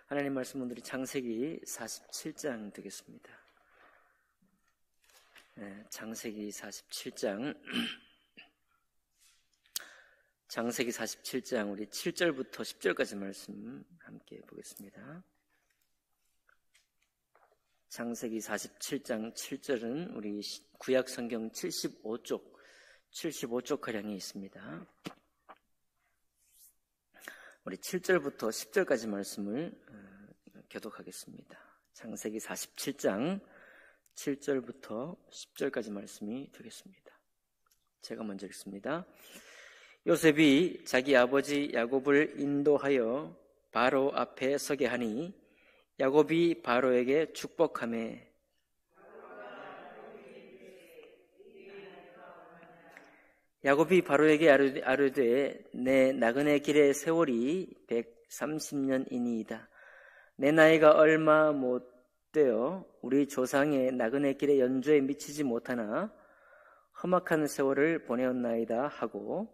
하나님 말씀 오늘이 창세기 47장 되겠습니다. 창세기 47장 창세기 47장 우리 7절부터 10절까지 말씀 함께 보겠습니다. 창세기 47장 7절은 우리 구약 성경 75쪽가량이 있습니다. 우리 7절부터 10절까지 말씀을 교독하겠습니다. 창세기 47장 7절부터 10절까지 말씀이 되겠습니다. 제가 먼저 읽습니다. 요셉이 자기 아버지 야곱을 인도하여 바로 앞에 서게 하니 야곱이 바로에게 축복하매 야곱이 바로에게 아뢰되 내 나그네 길의 세월이 130년이니이다. 내 나이가 얼마 못되어 우리 조상의 나그네 길의 연조에 미치지 못하나 험악한 세월을 보내었나이다 하고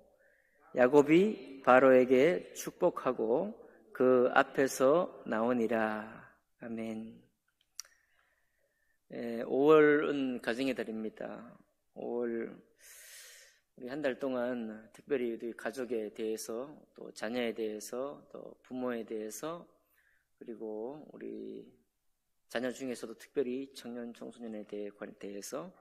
야곱이 바로에게 축복하고 그 앞에서 나오니라. 아멘. 5월은 가정의 달입니다. 5월 우리 한 달 동안 특별히 우리 가족에 대해서 또 자녀에 대해서 또 부모에 대해서 그리고 우리 자녀 중에서도 특별히 청년 청소년에 대해서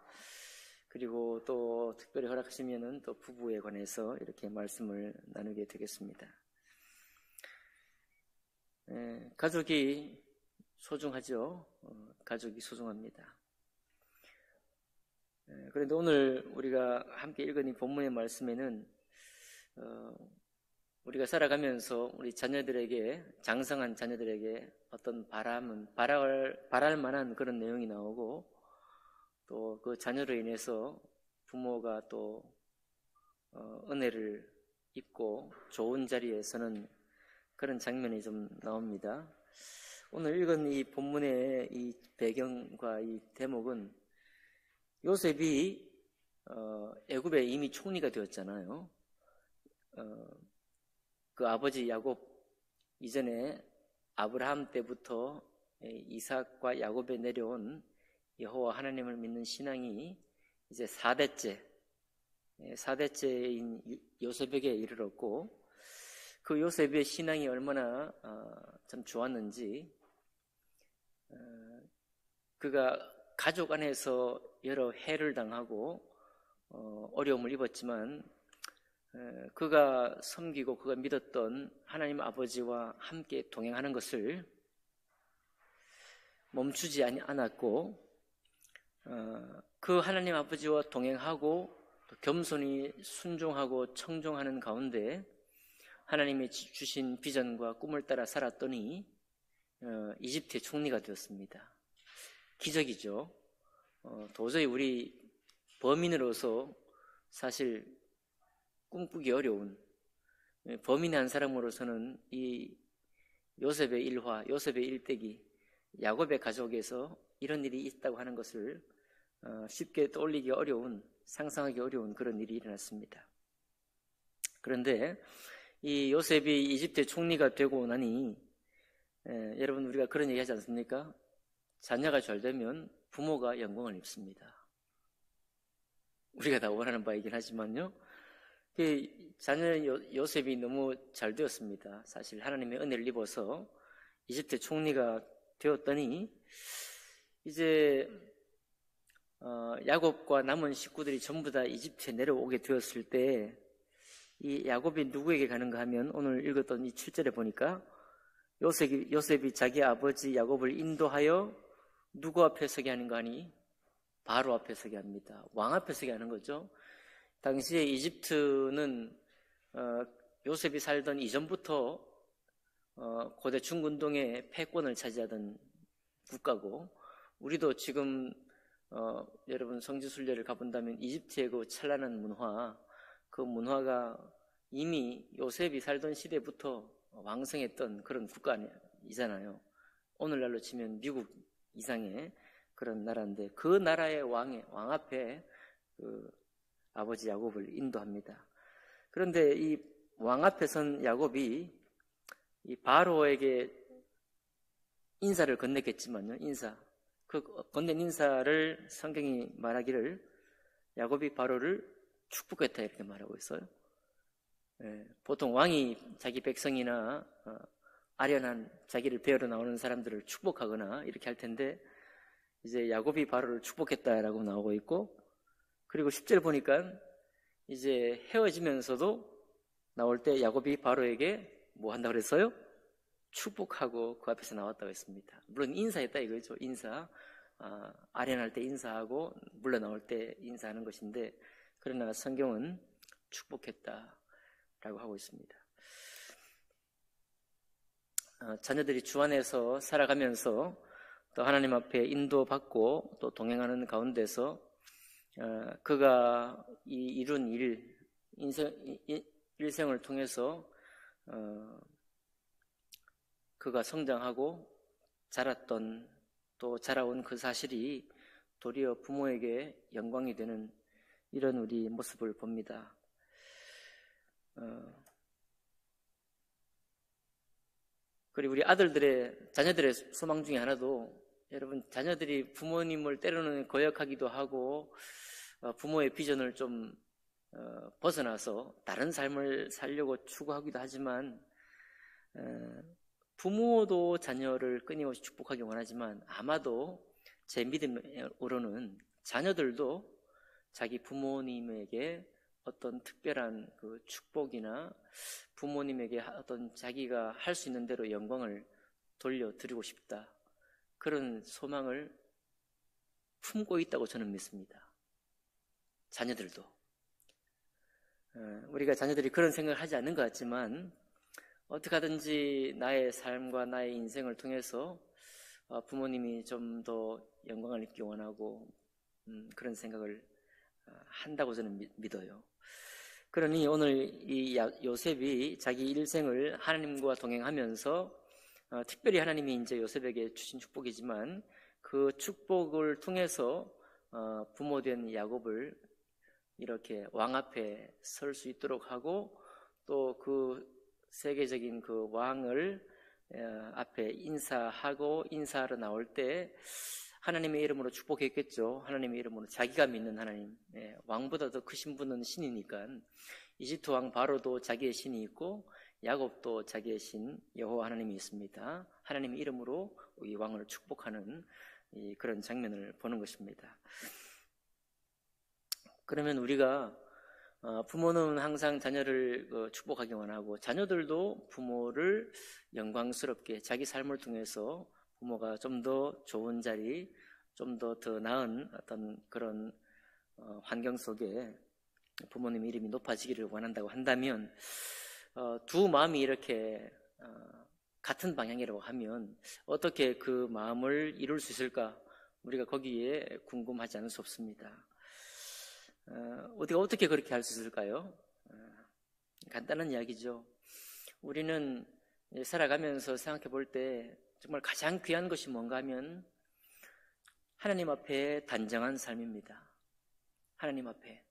그리고 또 특별히 허락하시면은 또 부부에 관해서 이렇게 말씀을 나누게 되겠습니다. 가족이 소중하죠. 가족이 소중합니다. 그런데 오늘 우리가 함께 읽은 이 본문의 말씀에는 우리가 살아가면서 우리 자녀들에게 장성한 자녀들에게 어떤 바랄 만한 그런 내용이 나오고 또 그 자녀로 인해서 부모가 또 은혜를 입고 좋은 자리에 서는 그런 장면이 좀 나옵니다. 오늘 읽은 이 본문의 이 배경과 이 대목은 요셉이 애굽에 이미 총리가 되었잖아요. 그 아버지 야곱 이전에 아브라함 때부터 이삭과 야곱에 내려온 여호와 하나님을 믿는 신앙이 이제 4대째인 요셉에게 이르렀고 그 요셉의 신앙이 얼마나 참 좋았는지 그가 가족 안에서 여러 해를 당하고 어려움을 입었지만 그가 섬기고 그가 믿었던 하나님 아버지와 함께 동행하는 것을 멈추지 않았고 그 하나님 아버지와 동행하고 겸손히 순종하고 청종하는 가운데 하나님이 주신 비전과 꿈을 따라 살았더니 이집트의 총리가 되었습니다. 기적이죠. 도저히 우리 범인으로서 사실 꿈꾸기 어려운 범인의 한 사람으로서는 이 요셉의 일화, 요셉의 일대기, 야곱의 가족에서 이런 일이 있다고 하는 것을 쉽게 떠올리기 어려운, 상상하기 어려운 그런 일이 일어났습니다. 그런데 이 요셉이 이집트의 총리가 되고 나니 여러분 우리가 그런 얘기 하지 않습니까? 자녀가 잘 되면 부모가 영광을 입습니다. 우리가 다 원하는 바이긴 하지만요. 자녀 요셉이 너무 잘 되었습니다. 사실 하나님의 은혜를 입어서 이집트 총리가 되었더니 이제 야곱과 남은 식구들이 전부 다 이집트에 내려오게 되었을 때 이 야곱이 누구에게 가는가 하면 오늘 읽었던 이 7절에 보니까 요셉이 자기 아버지 야곱을 인도하여 누구 앞에 서게 하는가 하니 바로 앞에 서게 합니다. 왕 앞에 서게 하는 거죠. 당시에 이집트는 요셉이 살던 이전부터 고대 중근동의 패권을 차지하던 국가고 우리도 지금 여러분 성지순례를 가본다면 이집트의 그 찬란한 문화 그 문화가 이미 요셉이 살던 시대부터 왕성했던 그런 국가이잖아요. 오늘날로 치면 미국 이상의 그런 나라인데 그 나라의 왕 앞에 그 아버지 야곱을 인도합니다. 그런데 이 왕 앞에 선 야곱이 이 바로에게 인사를 건넸겠지만요. 그 건넨 인사를 성경이 말하기를 야곱이 바로를 축복했다 이렇게 말하고 있어요. 보통 왕이 자기 백성이나 아련한 자기를 배우러 나오는 사람들을 축복하거나 이렇게 할 텐데 이제 야곱이 바로를 축복했다라고 나오고 있고, 그리고 10절 보니까 이제 헤어지면서도 나올 때 야곱이 바로에게 뭐 한다고 그랬어요? 축복하고 그 앞에서 나왔다고 했습니다. 물론 인사했다 이거죠. 인사. 아련할 때 인사하고 물러나올 때 인사하는 것인데, 그러나 성경은 축복했다라고 하고 있습니다. 자녀들이 주 안에서 살아가면서 또 하나님 앞에 인도받고 또 동행하는 가운데서 그가 이룬 일생을 통해서 그가 성장하고 자랐던 또 자라온 그 사실이 도리어 부모에게 영광이 되는 이런 우리 모습을 봅니다. 그리고 우리 자녀들의 소망 중에 하나도, 여러분, 자녀들이 부모님을 때로는 거역하기도 하고 부모의 비전을 좀 벗어나서 다른 삶을 살려고 추구하기도 하지만, 부모도 자녀를 끊임없이 축복하기 원하지만 아마도 제 믿음으로는 자녀들도 자기 부모님에게 어떤 특별한 그 축복이나 부모님에게 어떤 자기가 할 수 있는 대로 영광을 돌려드리고 싶다, 그런 소망을 품고 있다고 저는 믿습니다. 자녀들도. 우리가 자녀들이 그런 생각을 하지 않는 것 같지만 어떻게 하든지 나의 삶과 나의 인생을 통해서 부모님이 좀 더 영광을 입기 원하고 그런 생각을 한다고 저는 믿어요. 그러니 오늘 이 요셉이 자기 일생을 하나님과 동행하면서 특별히 하나님이 이제 요셉에게 주신 축복이지만 그 축복을 통해서 부모된 야곱을 이렇게 왕 앞에 설 수 있도록 하고, 또 그 세계적인 그 왕을 앞에 인사하러 나올 때 하나님의 이름으로 축복했겠죠. 하나님의 이름으로, 자기가 믿는 하나님, 왕보다 더 크신 분은 신이니까 이집트 왕 바로도 자기의 신이 있고 야곱도 자기의 신 여호와 하나님이 있습니다. 하나님의 이름으로 이 왕을 축복하는 그런 장면을 보는 것입니다. 그러면 우리가 부모는 항상 자녀를 축복하기 원하고 자녀들도 부모를 영광스럽게 자기 삶을 통해서 부모가 좀 더 좋은 자리, 좀 더 나은 어떤 그런 환경 속에 부모님 이름이 높아지기를 원한다고 한다면 두 마음이 이렇게 같은 방향이라고 하면 어떻게 그 마음을 이룰 수 있을까? 우리가 거기에 궁금하지 않을 수 없습니다. 우리가 어떻게 그렇게 할 수 있을까요? 간단한 이야기죠. 우리는 살아가면서 생각해 볼 때 정말 가장 귀한 것이 뭔가 하면 하나님 앞에 단정한 삶입니다. 하나님 앞에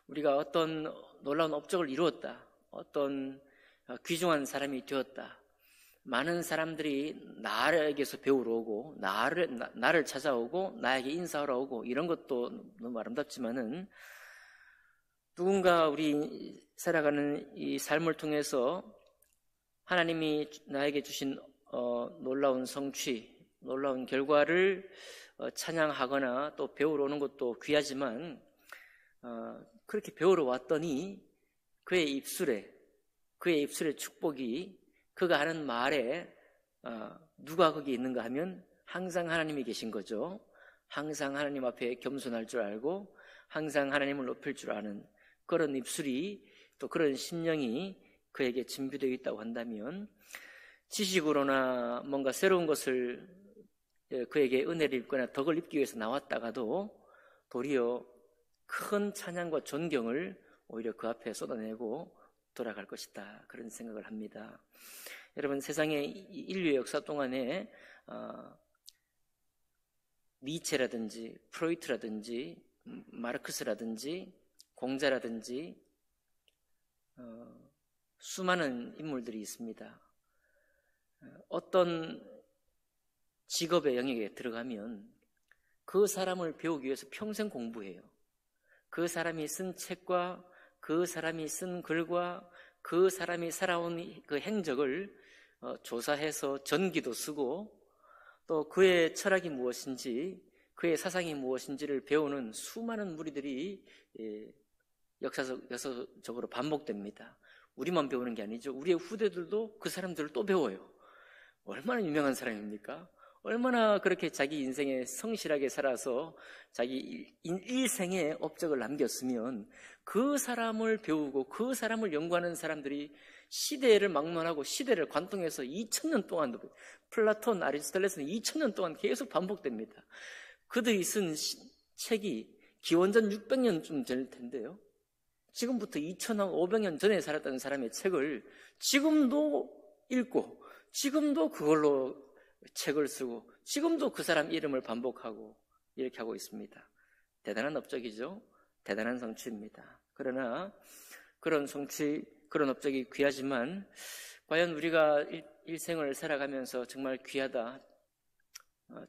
우리가 어떤 놀라운 업적을 이루었다, 어떤 귀중한 사람이 되었다, 많은 사람들이 나에게서 배우러 오고 나를 찾아오고 나에게 인사하러 오고, 이런 것도 너무 아름답지만은 누군가 우리 살아가는 이 삶을 통해서 하나님이 나에게 주신 놀라운 성취, 놀라운 결과를 찬양하거나 또 배우러 오는 것도 귀하지만 그렇게 배우러 왔더니 그의 입술에 축복이, 그가 하는 말에 누가 거기 있는가 하면 항상 하나님이 계신 거죠. 항상 하나님 앞에 겸손할 줄 알고 항상 하나님을 높일 줄 아는 그런 입술이, 또 그런 심령이 그에게 준비되어 있다고 한다면, 지식으로나 뭔가 새로운 것을 그에게 은혜를 입거나 덕을 입기 위해서 나왔다가도 도리어 큰 찬양과 존경을 오히려 그 앞에 쏟아내고 돌아갈 것이다, 그런 생각을 합니다. 여러분, 세상의 인류의 역사 동안에 니체라든지 프로이트라든지 마르크스라든지 공자라든지 수많은 인물들이 있습니다. 어떤 직업의 영역에 들어가면 그 사람을 배우기 위해서 평생 공부해요. 그 사람이 쓴 책과 그 사람이 쓴 글과 그 사람이 살아온 그 행적을 조사해서 전기도 쓰고 또 그의 철학이 무엇인지 그의 사상이 무엇인지를 배우는 수많은 무리들이 역사적으로 반복됩니다. 우리만 배우는 게 아니죠. 우리의 후대들도 그 사람들을 또 배워요. 얼마나 유명한 사람입니까? 얼마나 그렇게 자기 인생에 성실하게 살아서 자기 일생의 업적을 남겼으면 그 사람을 배우고 그 사람을 연구하는 사람들이 시대를 막론하고 시대를 관통해서 2000년 동안, 플라톤, 아리스토텔레스는 2000년 동안 계속 반복됩니다. 그들이 쓴 책이 기원전 600년쯤 될 텐데요. 지금부터 2500년 전에 살았던 사람의 책을 지금도 읽고 지금도 그걸로 책을 쓰고 지금도 그 사람 이름을 반복하고 이렇게 하고 있습니다. 대단한 업적이죠. 대단한 성취입니다. 그러나 그런 성취, 그런 업적이 귀하지만 과연 우리가 일생을 살아가면서 정말 귀하다,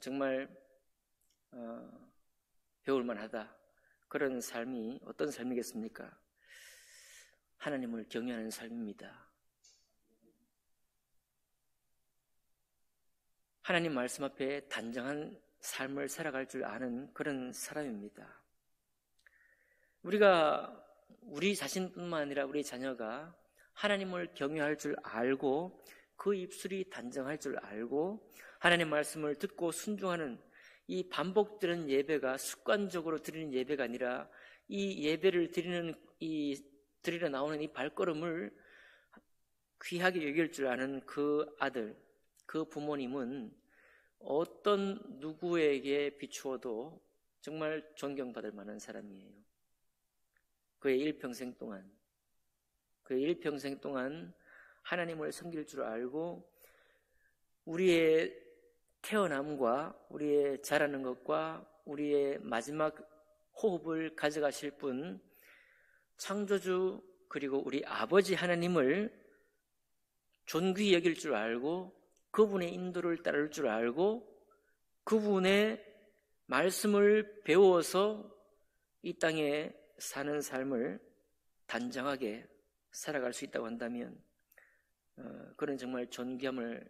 정말 배울 만하다, 그런 삶이 어떤 삶이겠습니까? 하나님을 경외하는 삶입니다. 하나님 말씀 앞에 단정한 삶을 살아갈 줄 아는 그런 사람입니다. 우리 자신뿐만 아니라 우리 자녀가 하나님을 경외할 줄 알고 그 입술이 단정할 줄 알고 하나님 말씀을 듣고 순종하는 이 반복되는 예배가 습관적으로 드리는 예배가 아니라 이 예배를 드리러 나오는 이 발걸음을 귀하게 여길 줄 아는 그 아들, 그 부모님은 어떤 누구에게 비추어도 정말 존경받을 만한 사람이에요. 그의 일평생 동안 하나님을 섬길 줄 알고 우리의 태어남과 우리의 자라는 것과 우리의 마지막 호흡을 가져가실 분 창조주 그리고 우리 아버지 하나님을 존귀히 여길 줄 알고 그분의 인도를 따를 줄 알고 그분의 말씀을 배워서 이 땅에 사는 삶을 단정하게 살아갈 수 있다고 한다면 그런 정말 존귀함을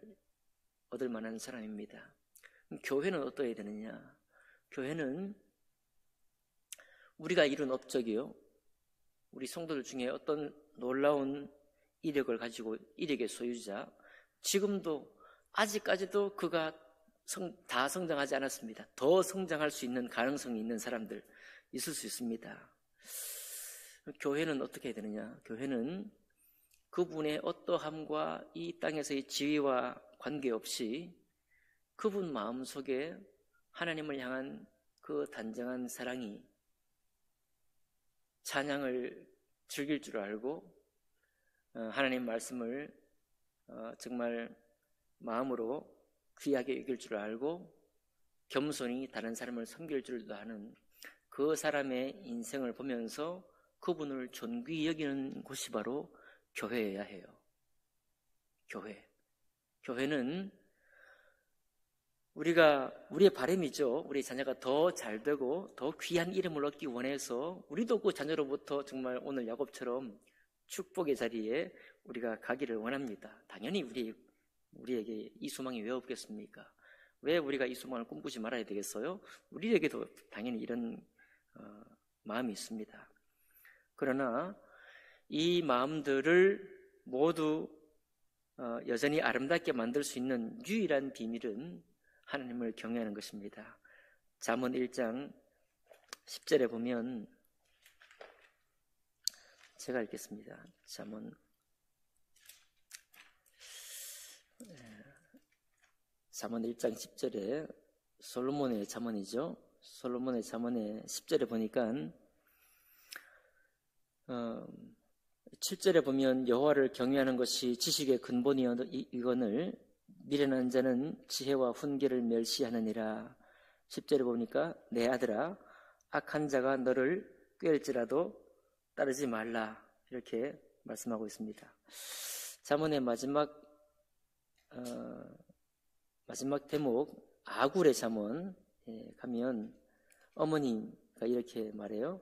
얻을 만한 사람입니다. 교회는 어떠해야 되느냐? 교회는 우리가 이룬 업적이요, 우리 성도들 중에 어떤 놀라운 이력을 가지고 이력의 소유자, 지금도 아직까지도 그가 다 성장하지 않았습니다. 더 성장할 수 있는 가능성이 있는 사람들 있을 수 있습니다. 교회는 어떻게 해야 되느냐? 교회는 그분의 어떠함과 이 땅에서의 지위와 관계없이 그분 마음속에 하나님을 향한 그 단정한 사랑이 찬양을 즐길 줄 알고 하나님 말씀을 정말 마음으로 귀하게 여길 줄 알고 겸손히 다른 사람을 섬길 줄도 아는 그 사람의 인생을 보면서 그분을 존귀히 여기는 곳이 바로 교회여야 해요. 교회는 우리의 바람이죠. 우리 자녀가 더 잘되고 더 귀한 이름을 얻기 원해서 우리도 그 자녀로부터 정말 오늘 야곱처럼 축복의 자리에 우리가 가기를 원합니다. 당연히 우리에게 이 소망이 왜 없겠습니까? 왜 우리가 이 소망을 꿈꾸지 말아야 되겠어요? 우리에게도 당연히 이런 마음이 있습니다. 그러나 이 마음들을 모두 여전히 아름답게 만들 수 있는 유일한 비밀은 하나님을 경외하는 것입니다. 잠언 1장 10절에 보면 제가 읽겠습니다. 잠언 1장 10절에 솔로몬의 잠언이죠. 솔로몬의 잠언의 10절에 보니까 7절에 보면 여호와를 경외하는 것이 지식의 근본이거늘 미련한 자는 지혜와 훈계를 멸시하느니라. 10절에 보니까 내 아들아 악한 자가 너를 꾀할지라도 따르지 말라, 이렇게 말씀하고 있습니다. 잠언의 마지막 대목 아굴의 잠언 가면 어머니가 이렇게 말해요.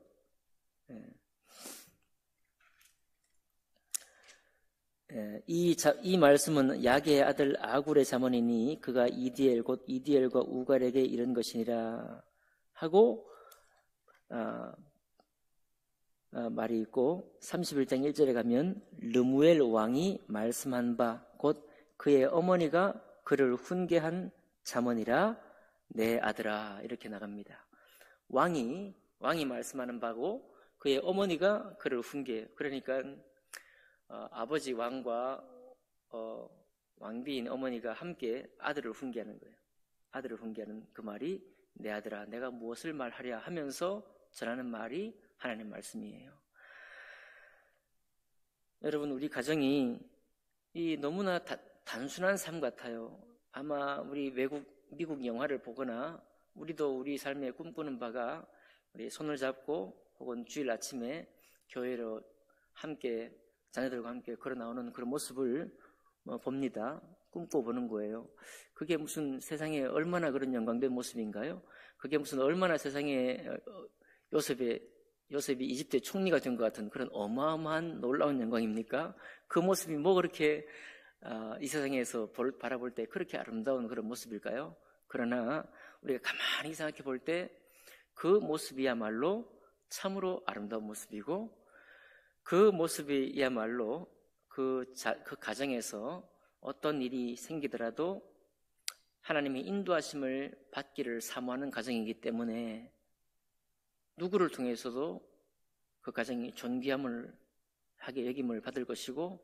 이 말씀은 야게의 아들 아굴의 잠언이니 그가 이디엘 곧 이디엘과 우갈에게 이른 것이니라 하고 말이 있고 31장 1절에 가면 르무엘 왕이 말씀한 바 곧 그의 어머니가 그를 훈계한 잠언이라 내 아들아 이렇게 나갑니다. 왕이 말씀하는 바고 그의 어머니가 그를 훈계. 그러니까 아버지 왕과 왕비인 어머니가 함께 아들을 훈계하는 거예요. 아들을 훈계하는 그 말이 내 아들아 내가 무엇을 말하랴 하면서 전하는 말이 하나님 말씀이에요. 여러분 우리 가정이 너무나 단순한 삶 같아요. 아마 우리 미국 영화를 보거나 우리도 우리 삶에 꿈꾸는 바가 우리 손을 잡고 혹은 주일 아침에 교회로 함께 자녀들과 함께 걸어 나오는 그런 모습을 봅니다. 꿈꿔보는 거예요. 그게 무슨 세상에 얼마나 그런 영광된 모습인가요? 그게 무슨 얼마나 세상에 요셉이 이집트의 총리가 된 것 같은 그런 어마어마한 놀라운 영광입니까? 그 모습이 뭐 그렇게 이 세상에서 바라볼 때 그렇게 아름다운 그런 모습일까요? 그러나 우리가 가만히 생각해 볼 때 그 모습이야말로 참으로 아름다운 모습이고 그 모습이야말로 그 가정에서 어떤 일이 생기더라도 하나님의 인도하심을 받기를 사모하는 가정이기 때문에 누구를 통해서도 그 가정이 존귀함을 하게 여김을 받을 것이고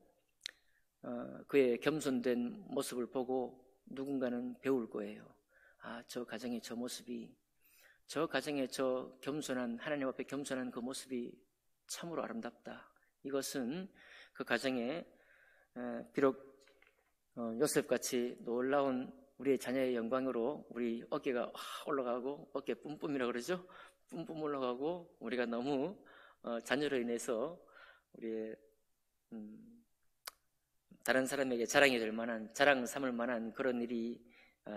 그의 겸손된 모습을 보고 누군가는 배울 거예요. 저 가정의 저 모습이 저 가정의 저 겸손한 하나님 앞에 겸손한 그 모습이 참으로 아름답다. 이것은 그 가정에 비록 요셉같이 놀라운 우리의 자녀의 영광으로 우리 어깨가 올라가고 어깨 뿜뿜이라고 그러죠. 뿜뿜 올라가고 우리가 너무 자녀로 인해서 우리의 다른 사람에게 자랑이 될 만한 자랑 삼을 만한 그런 일이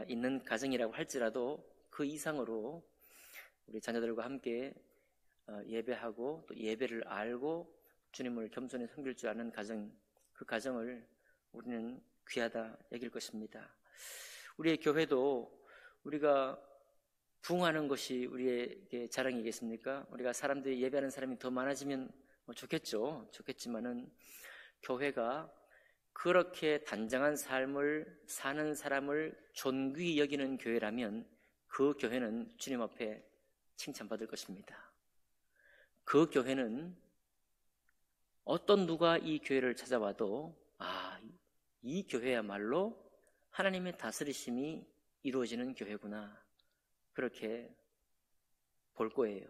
있는 가정이라고 할지라도 그 이상으로 우리 자녀들과 함께 예배하고 또 예배를 알고 주님을 겸손히 섬길 줄 아는 가정, 그 가정을 우리는 귀하다 여길 것입니다. 우리의 교회도 우리가 부흥하는 것이 우리에게 자랑이겠습니까? 우리가 사람들이 예배하는 사람이 더 많아지면 좋겠죠. 좋겠지만은 교회가 그렇게 단정한 삶을 사는 사람을 존귀히 여기는 교회라면 그 교회는 주님 앞에 칭찬받을 것입니다. 그 교회는 어떤 누가 이 교회를 찾아와도 이 교회야말로 하나님의 다스리심이 이루어지는 교회구나 그렇게 볼 거예요.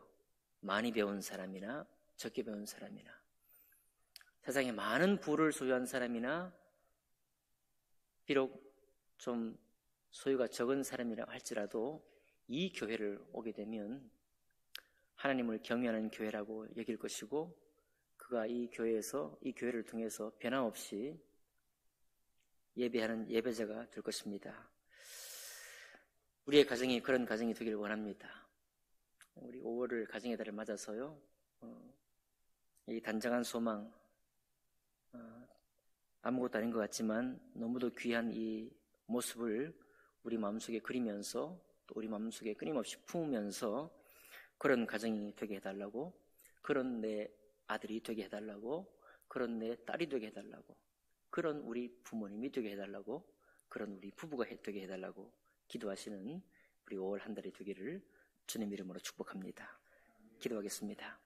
많이 배운 사람이나 적게 배운 사람이나 세상에 많은 부를 소유한 사람이나 비록 좀 소유가 적은 사람이라 할지라도 이 교회를 오게 되면 하나님을 경외하는 교회라고 여길 것이고 그가 이 교회를 통해서 변함없이 예배하는 예배자가 될 것입니다. 우리의 가정이 그런 가정이 되기를 원합니다. 우리 5월을 가정의 달을 맞아서요. 이 단정한 소망 아무것도 아닌 것 같지만 너무도 귀한 이 모습을 우리 마음속에 그리면서 또 우리 마음속에 끊임없이 품으면서 그런 가정이 되게 해달라고 그런 내 아들이 되게 해달라고 그런 내 딸이 되게 해달라고 그런 우리 부모님이 되게 해달라고 그런 우리 부부가 되게 해달라고 기도하시는 우리 5월 한 달이 되기를 주님 이름으로 축복합니다. 기도하겠습니다.